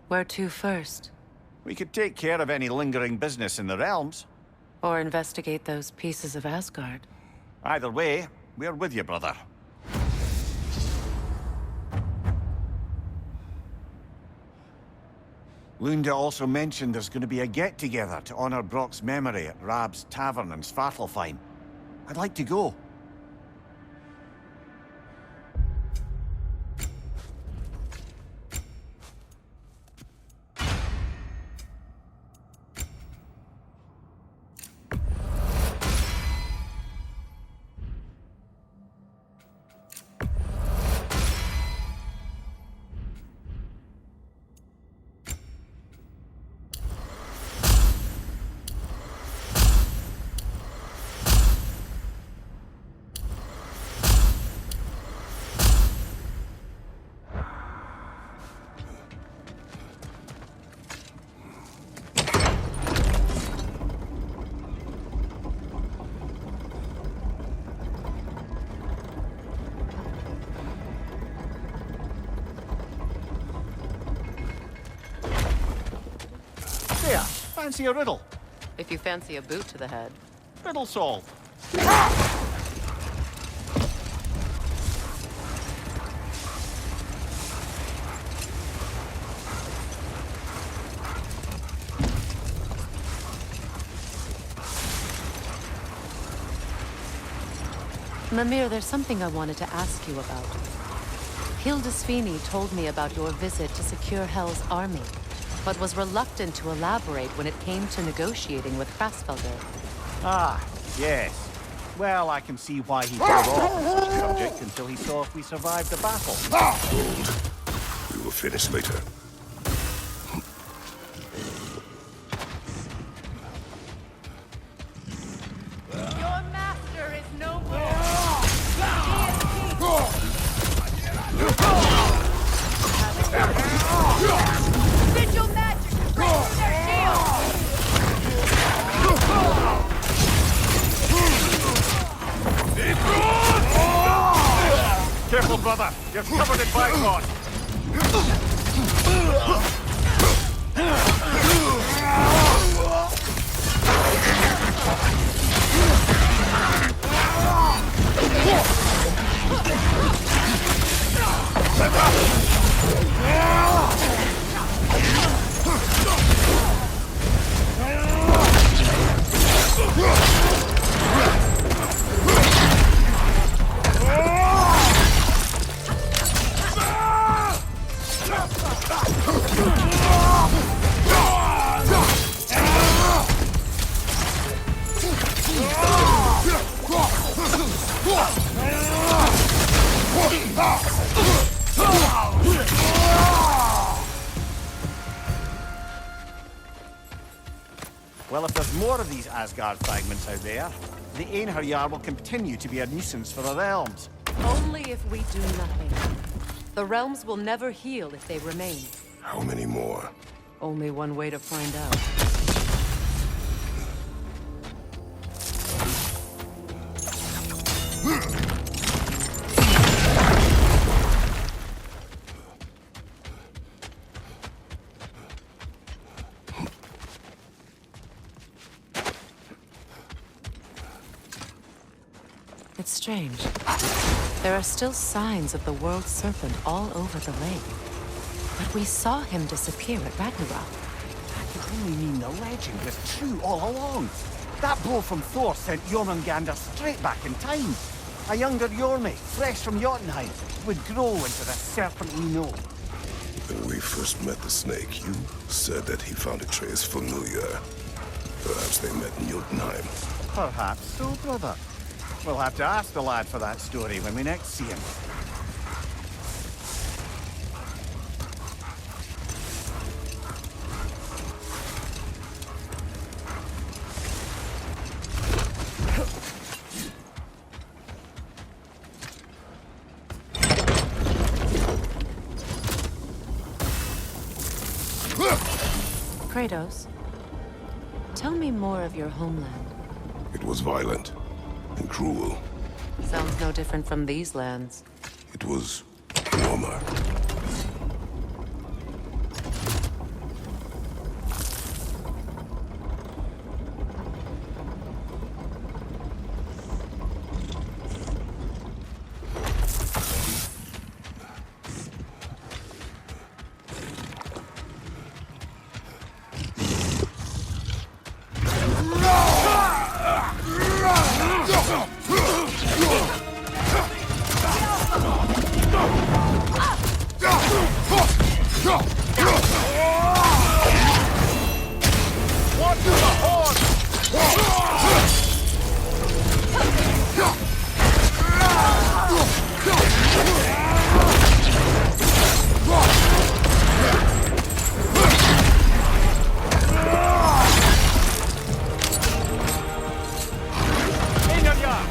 Where to first? We could take care of any lingering business in the realms. Or investigate those pieces of Asgard? Either way, we're with you, brother. Lunda also mentioned there's going to be a get-together to honor Brock's memory at Rab's Tavern in Svartalfheim. I'd like to go. There, fancy a riddle? If you fancy a boot to the head. Riddle solved. Mimir, there's something I wanted to ask you about. Hildisvini told me about your visit to secure Hel's army, but was reluctant to elaborate when it came to negotiating with Krasfelder. Ah, yes. Well, I can see why he put off the subject until he saw if we survived the battle. Hold. We will finish later. Your master is no more. Sigil magic to break their shield! Careful, brother. You're covered in bygone. Well, if there's more of these Asgard fragments out there, the Einherjar will continue to be a nuisance for the realms. Only if we do nothing. The realms will never heal if they remain. How many more? Only one way to find out. It's strange. There are still signs of the world serpent all over the lake. But we saw him disappear at Ragnarok. That could only mean the legend was true all along. That blow from Thor sent Jormungandr straight back in time. A younger Jormi, fresh from Jotunheim, would grow into the serpent we know. When we first met the snake, you said that he found Atreus familiar. Perhaps they met in Jotunheim. Perhaps so, brother. We'll have to ask the lad for that story when we next see him. Kratos, tell me more of your homeland. It was violent and cruel. Sounds no different from these lands. It was warmer. Watch the horn!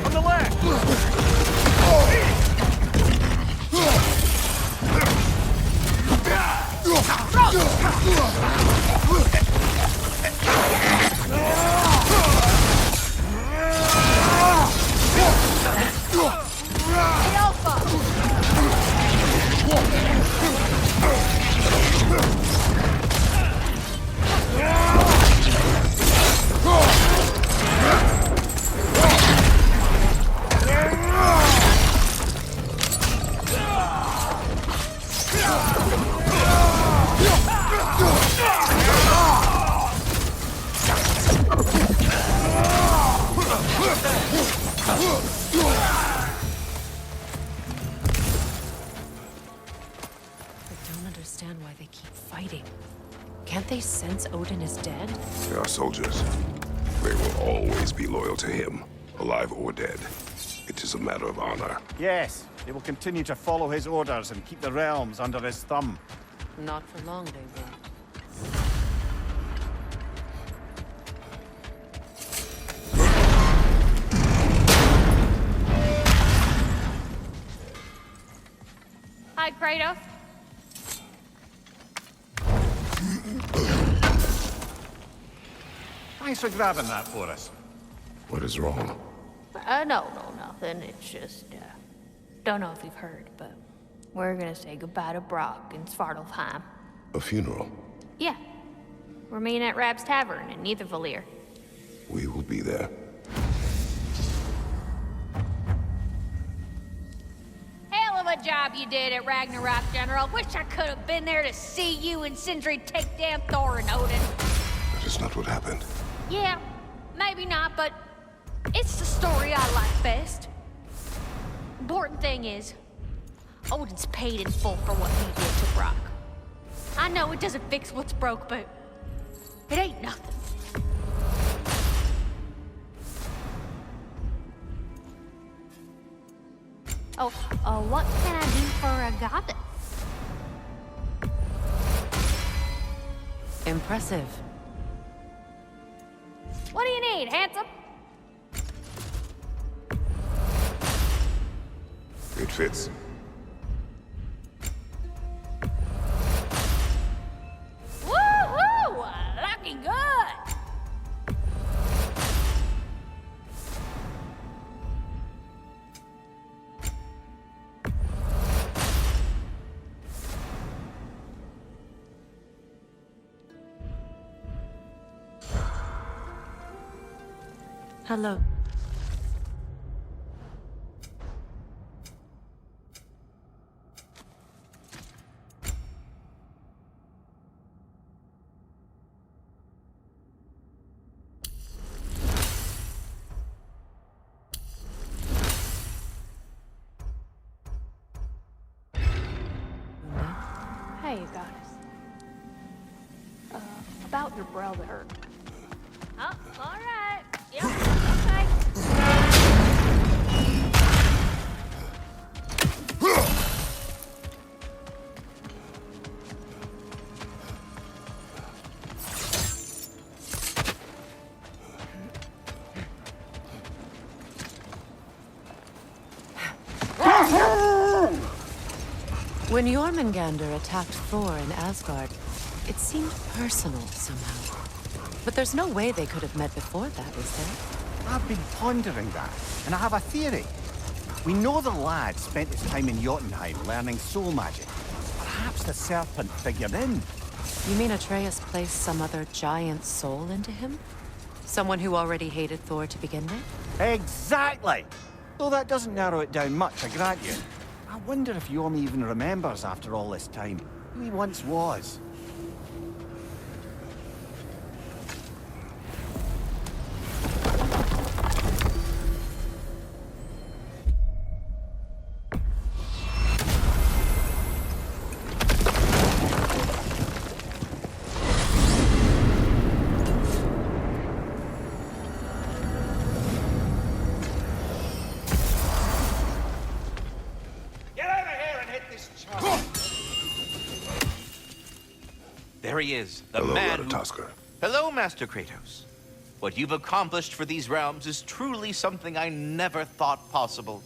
On the left! Why they keep fighting. Can't they sense Odin is dead? They are soldiers. They will always be loyal to him, alive or dead. It is a matter of honor. Yes, they will continue to follow his orders and keep the realms under his thumb. Not for long, they won't. Hi, Kratos. Thanks for grabbing that for us. What is wrong? No, nothing. It's just, don't know if you've heard, but we're gonna say goodbye to Brock in Svartalfheim. A funeral? Yeah. We're meeting at Rab's Tavern in Nidavellir. We will be there. Hell of a job you did at Ragnarok, General. Wish I could have been there to see you and Sindri take down Thor and Odin. That is not what happened. Yeah, maybe not, but it's the story I like best. Important thing is, Odin's paid in full for what he did to Brock. I know it doesn't fix what's broke, but it ain't nothing. Oh, what can I do for a goddess? Impressive. What do you need, handsome? It fits. Woo-hoo! Looking good! Hello. Hey, you goddess. About your brother. Oh, all right. Yep, okay. When Jormungandr attacked Thor in Asgard, it seemed personal somehow. But there's no way they could have met before that, is there? I've been pondering that, and I have a theory. We know the lad spent his time in Jotunheim learning soul magic. Perhaps the serpent figured in. You mean Atreus placed some other giant soul into him? Someone who already hated Thor to begin with? Exactly! Though that doesn't narrow it down much, I grant you. I wonder if Yorm even remembers after all this time who he once was. There he is, the Hello, man who... Ratatoskr. Hello, Master Kratos. What you've accomplished for these realms is truly something I never thought possible.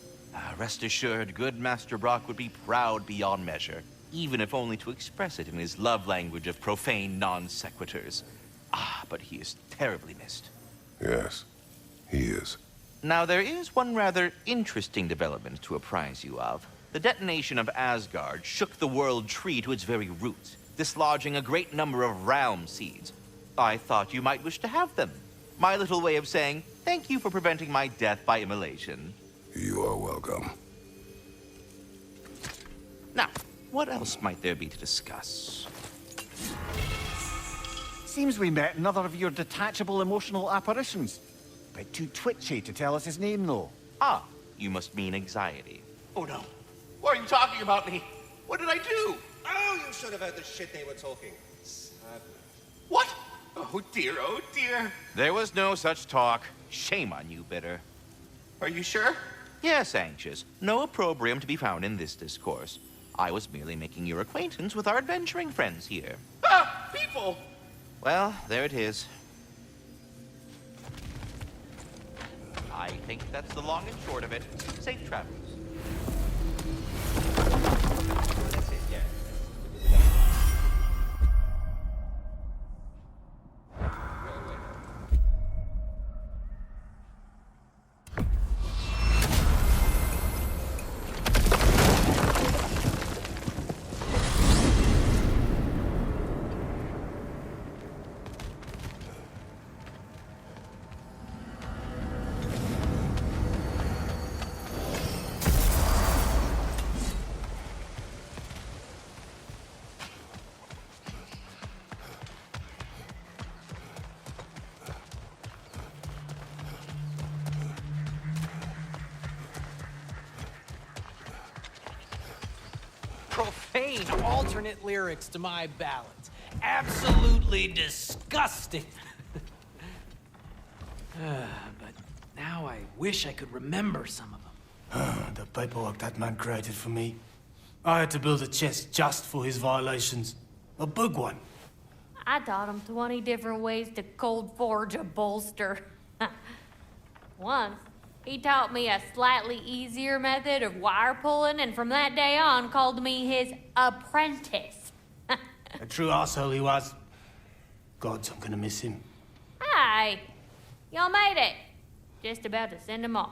Rest assured, good Master Brock would be proud beyond measure, even if only to express it in his love language of profane non-sequiturs. But he is terribly missed. Yes, he is. Now, there is one rather interesting development to apprise you of. The detonation of Asgard shook the world tree to its very roots, dislodging a great number of realm seeds. I thought you might wish to have them. My little way of saying, thank you for preventing my death by immolation. You are welcome. Now, what else might there be to discuss? Seems we met another of your detachable emotional apparitions. Bit too twitchy to tell us his name, though. You must mean anxiety. Oh no. Why are you talking about me? What did I do? Oh, you should have heard the shit they were talking. Sadly. What? Oh dear, oh dear. There was no such talk. Shame on you, Bitter. Are you sure? Yes, Anxious. No opprobrium to be found in this discourse. I was merely making your acquaintance with our adventuring friends here. People! Well, there it is. I think that's the long and short of it. Safe travels. That's it, yeah. Profane alternate lyrics to my ballads. Absolutely disgusting. But now I wish I could remember some of them. The paperwork that man created for me. I had to build a chest just for his violations. A big one. I taught him 20 different ways to cold forge a bolster. Once, he taught me a slightly easier method of wire pulling, and from that day on called me his apprentice. A true asshole he was. Gods, I'm gonna miss him. Hi, y'all made it. Just about to send him off.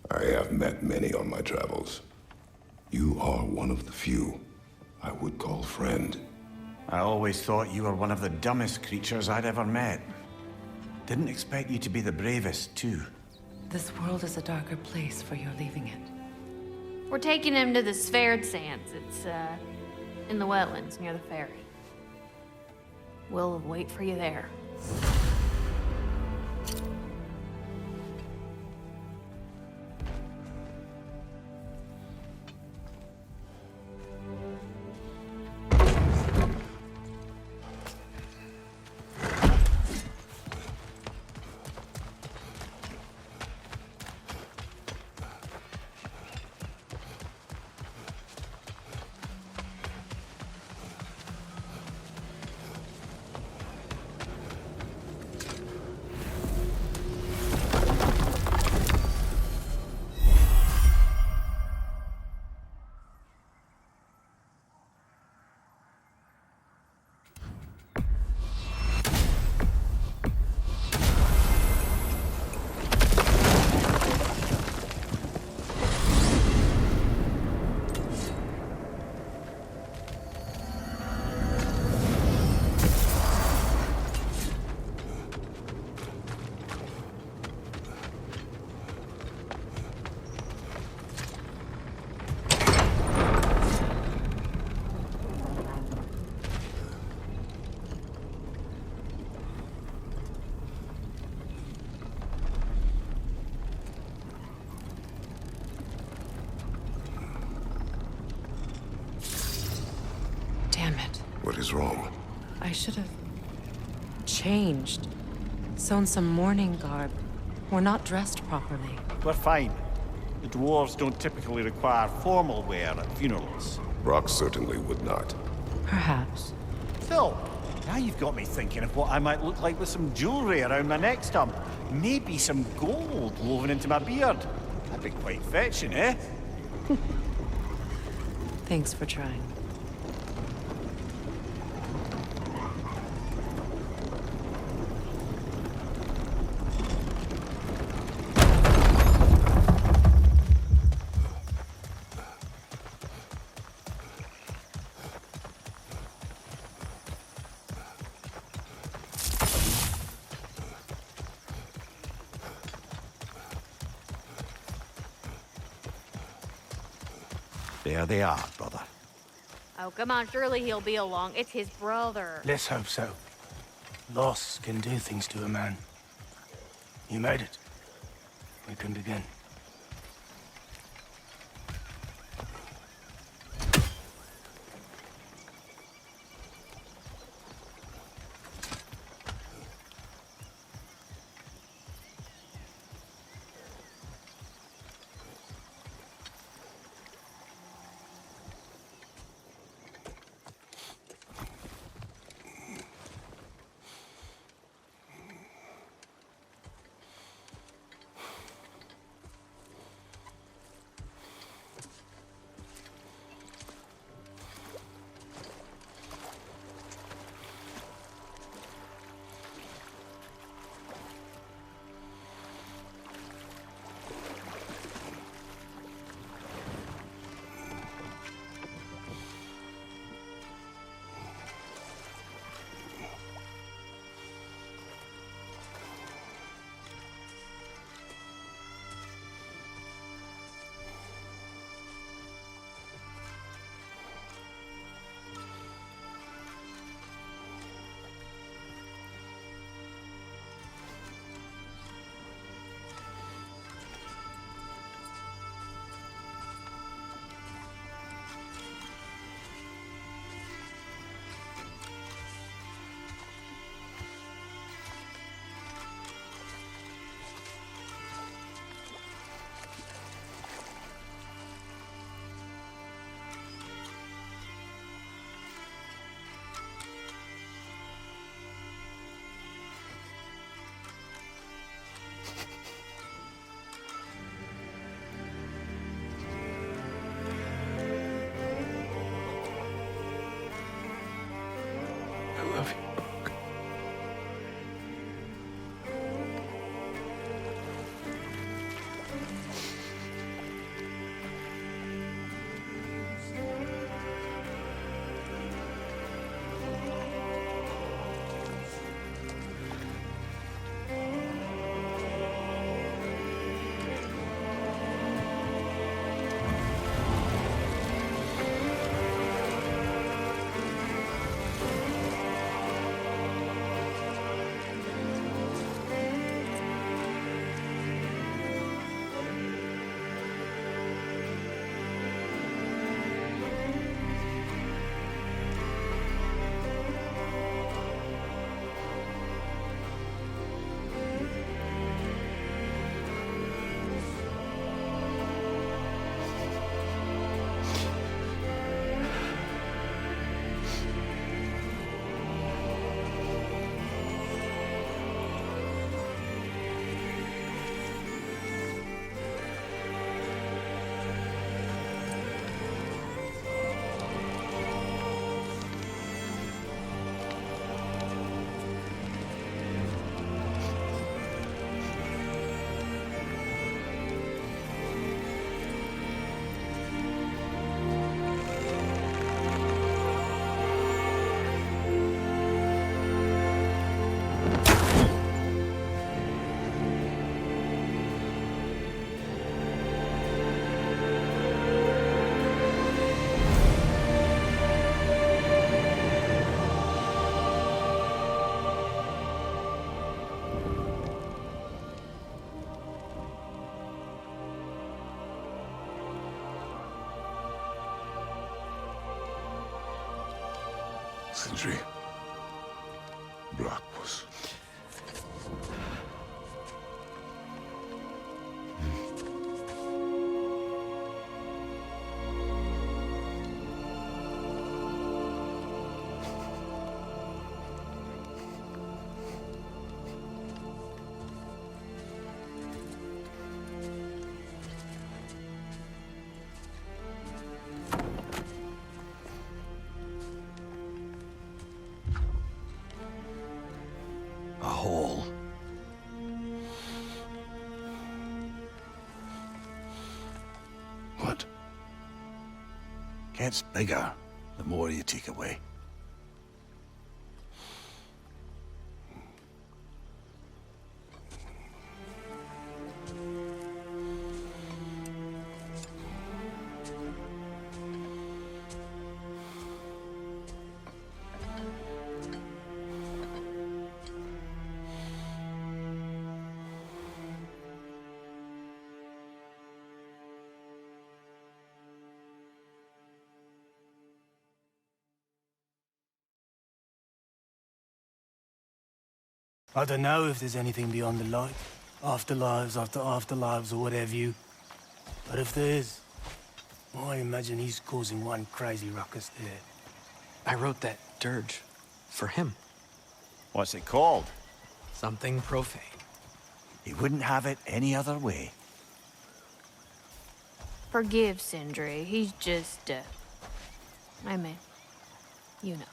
I have met many on my travels. You are one of the few I would call friend. I always thought you were one of the dumbest creatures I'd ever met. Didn't expect you to be the bravest, too. This world is a darker place for your leaving it. We're taking him to the Sphaired Sands. It's, in the wetlands near the ferry. We'll wait for you there. What is wrong? I should have changed. Sewn some mourning garb. We're not dressed properly. We're fine. The dwarves don't typically require formal wear at funerals. Brock certainly would not. Perhaps. So, now you've got me thinking of what I might look like with some jewelry around my neck stump. Maybe some gold woven into my beard. That'd be quite fetching, eh? Thanks for trying. There they are, brother. Oh, come on, surely he'll be along. It's his brother. Let's hope so. Loss can do things to a man. You made it. We can begin. I love you. Sindri. Brock was... Gets bigger the more you take away. I don't know if there's anything beyond the light. Afterlives after afterlives or whatever you. But if there is, I imagine he's causing one crazy ruckus there. I wrote that dirge for him. What's it called? Something profane. He wouldn't have it any other way. Forgive Sindri. He's just, I mean, you know.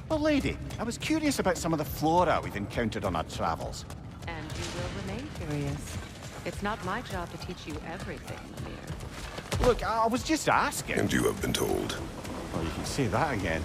Well, lady, I was curious about some of the flora we've encountered on our travels. And you will remain curious. It's not my job to teach you everything, Mimir. Look, I was just asking. And you have been told. Well, you can say that again.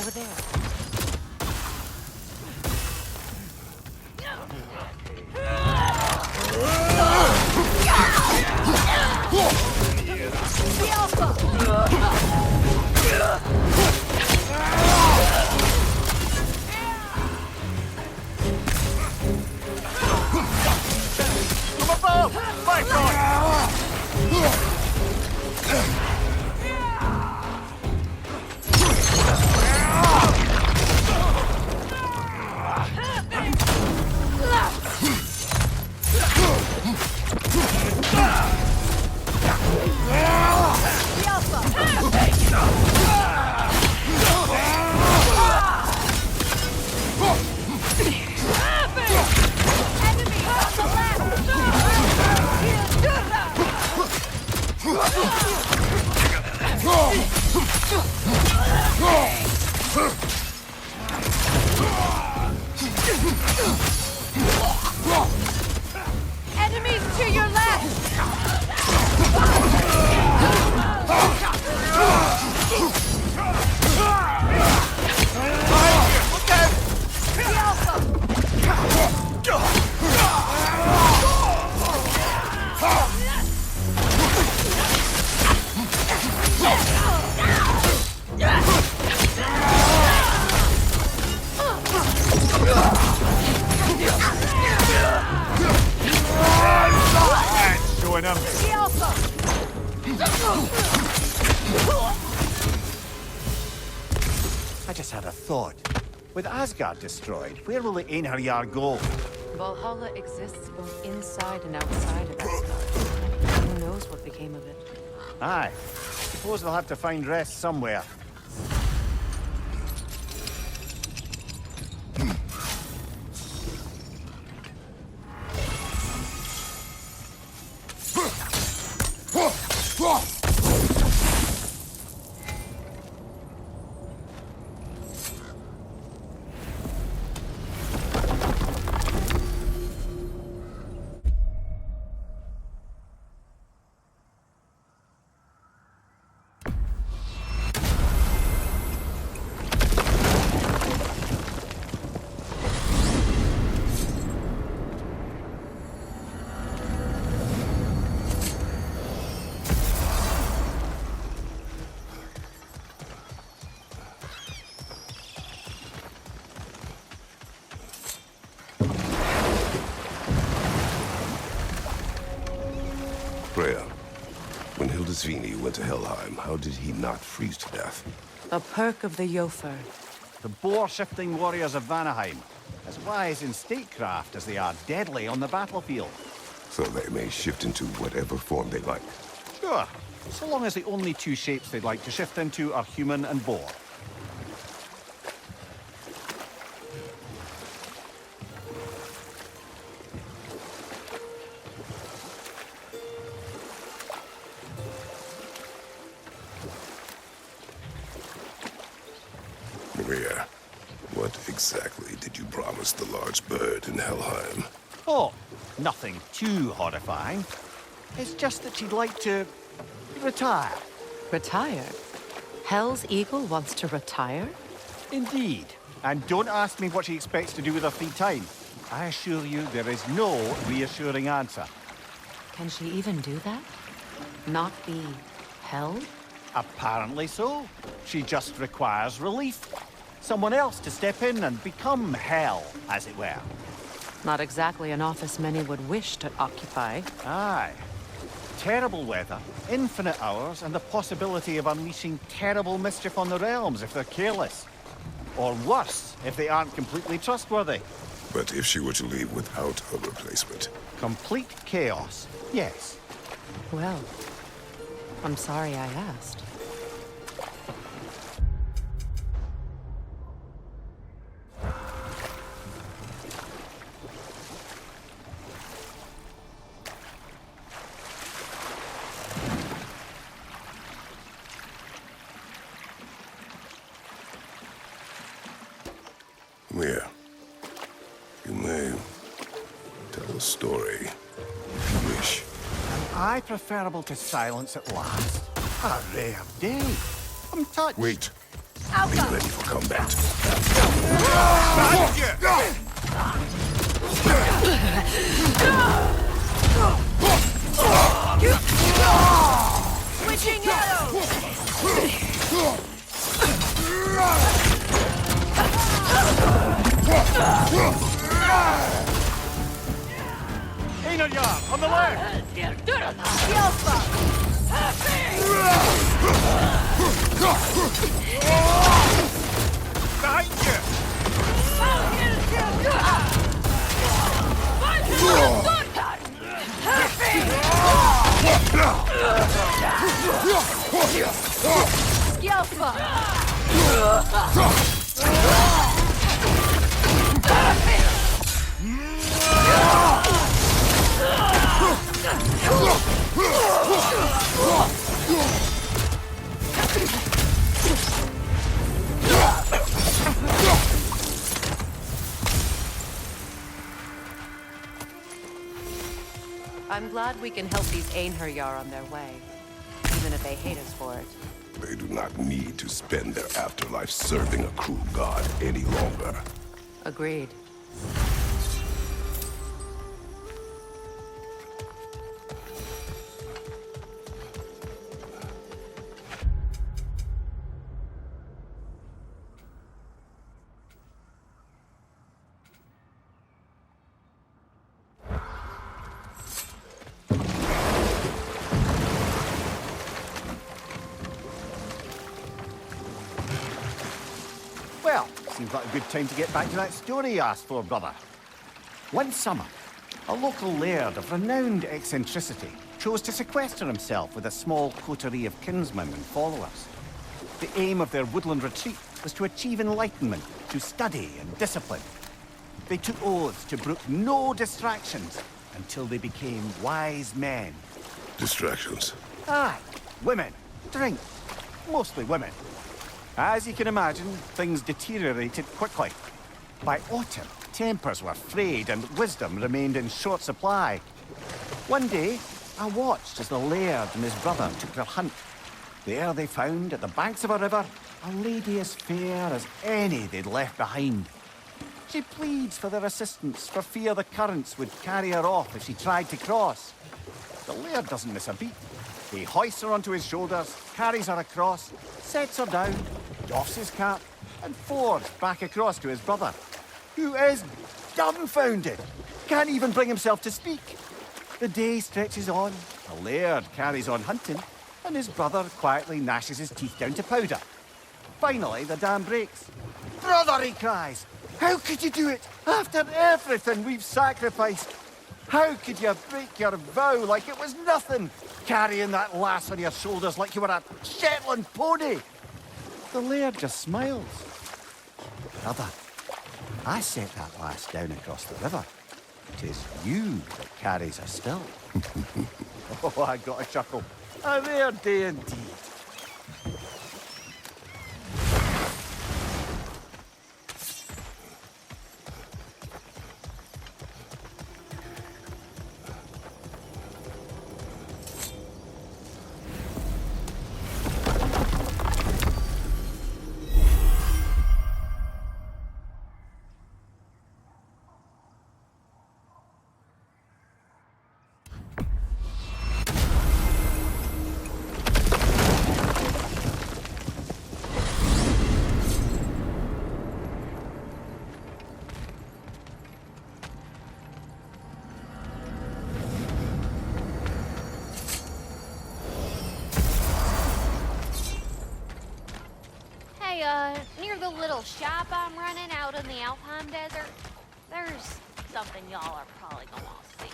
over there. From above! My God! Enemies to your left! Showing him. I just had a thought. With Asgard destroyed, where will the Einherjar go? Valhalla exists both inside and outside of Asgard. Who knows what became of it? Aye. Suppose they'll have to find rest somewhere. Freya, when Hildisvini went to Helheim, how did he not freeze to death? A perk of the Jofur. The boar-shifting warriors of Vanaheim, as wise in statecraft as they are deadly on the battlefield. So they may shift into whatever form they like. Sure, so long as the only two shapes they'd like to shift into are human and boar. Maria, what exactly did you promise the large bird in Helheim? Oh, nothing too horrifying. It's just that she'd like to retire. Retire? Hell's Eagle wants to retire? Indeed. And don't ask me what she expects to do with her free time. I assure you there is no reassuring answer. Can she even do that? Not be held? Apparently so. She just requires relief. Someone else to step in and become hell, as it were. Not exactly an office many would wish to occupy. Aye. Terrible weather, infinite hours, and the possibility of unleashing terrible mischief on the realms if they're careless. Or worse, if they aren't completely trustworthy. But if she were to leave without a replacement? Complete chaos, yes. Well, I'm sorry I asked. Mia, you may tell a story if you wish. I preferable to silence at last. A rare day. I'm touched. Wait. Be ready for combat. Switching arrows! Einar, on the left! Behind you! I'm glad we can help these Einherjar on their way, even if they hate us for it. They do not need to spend their afterlife serving a cruel god any longer. Agreed. Well, seems like a good time to get back to that story you asked for, brother. One summer, a local laird of renowned eccentricity chose to sequester himself with a small coterie of kinsmen and followers. The aim of their woodland retreat was to achieve enlightenment through study and discipline. They took oaths to brook no distractions until they became wise men. Distractions. Aye, women, drink, mostly women. As you can imagine, things deteriorated quickly. By autumn, tempers were frayed and wisdom remained in short supply. One day, I watched as the laird and his brother took their hunt. There they found, at the banks of a river, a lady as fair as any they'd left behind. She pleads for their assistance for fear the currents would carry her off if she tried to cross. The laird doesn't miss a beat. He hoists her onto his shoulders, carries her across, sets her down, doffs his cap, and fords back across to his brother, who is dumbfounded, can't even bring himself to speak. The day stretches on, the laird carries on hunting, and his brother quietly gnashes his teeth down to powder. Finally, the dam breaks. "Brother," he cries, "how could you do it after everything we've sacrificed? How could you break your vow like it was nothing, carrying that lass on your shoulders like you were a Shetland pony?" The laird just smiles. "Brother, I set that lass down across the river. 'Tis you that carries her still." Oh, I got a chuckle. A rare day indeed. Near the little shop I'm running out in the Alpine Desert, there's something y'all are probably gonna want to see.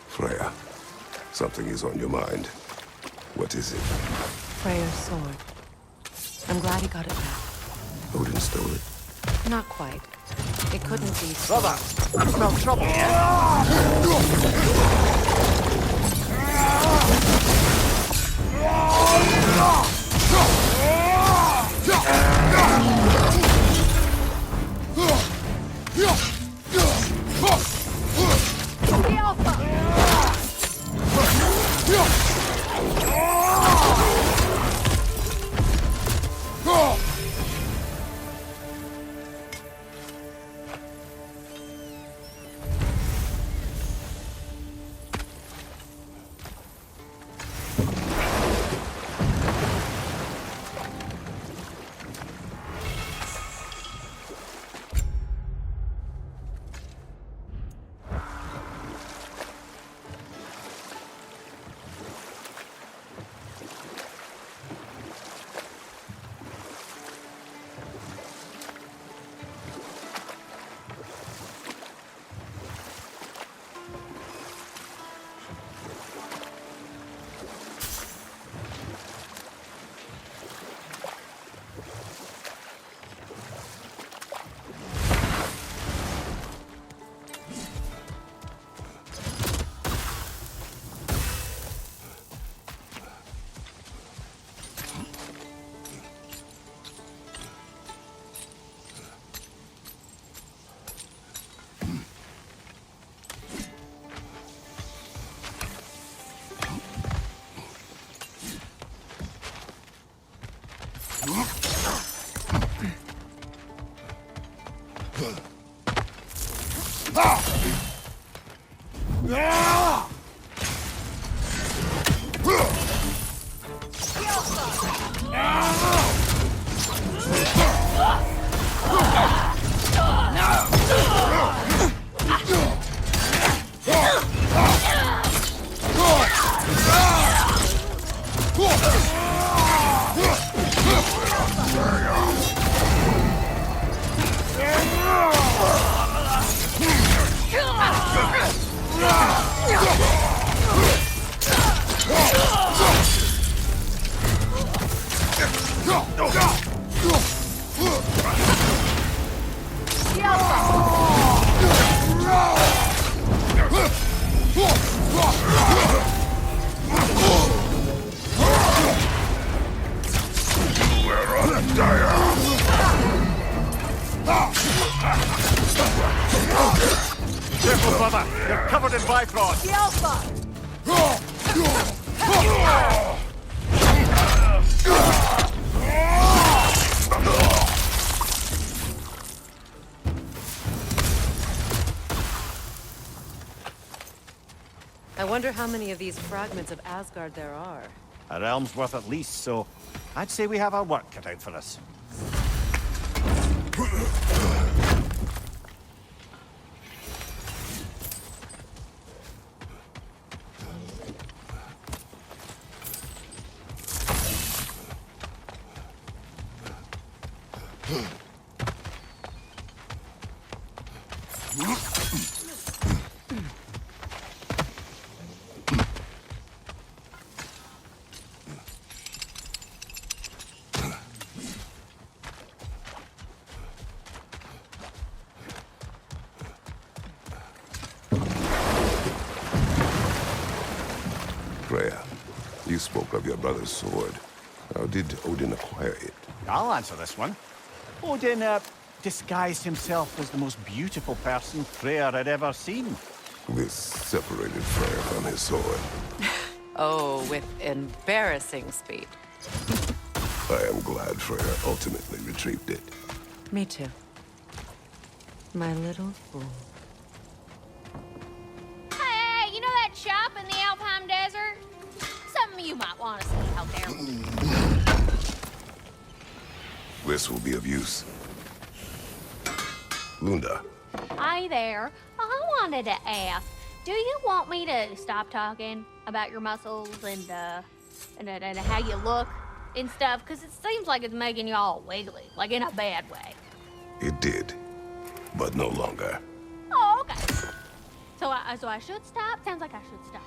Freya, something is on your mind. What is it? Freyr's sword. I'm glad he got it back. Odin stole it. Not quite. It couldn't be. Brother, I smell trouble, yeah? Careful, brother! You're covered in Bifrost! The Alpha! I wonder how many of these fragments of Asgard there are. A realm's worth at least, so I'd say we have our work cut out for us. Freya, you spoke of your brother's sword. How did Odin acquire it? I'll answer this one. Odin, disguised himself as the most beautiful person Freya had ever seen. This separated Freya from his sword. Oh, with embarrassing speed. I am glad Freya ultimately retrieved it. Me too. My little fool. Hey, you know that shop in the Alpine Desert? Something you might want to see out there. This will be of use. Lunda, Hi there. I wanted to ask, do you want me to stop talking about your muscles and how you look and stuff? Because it seems like it's making you all wiggly, like in a bad way. it did, but no longer. Oh, okay. So I should stop? Sounds like I should stop.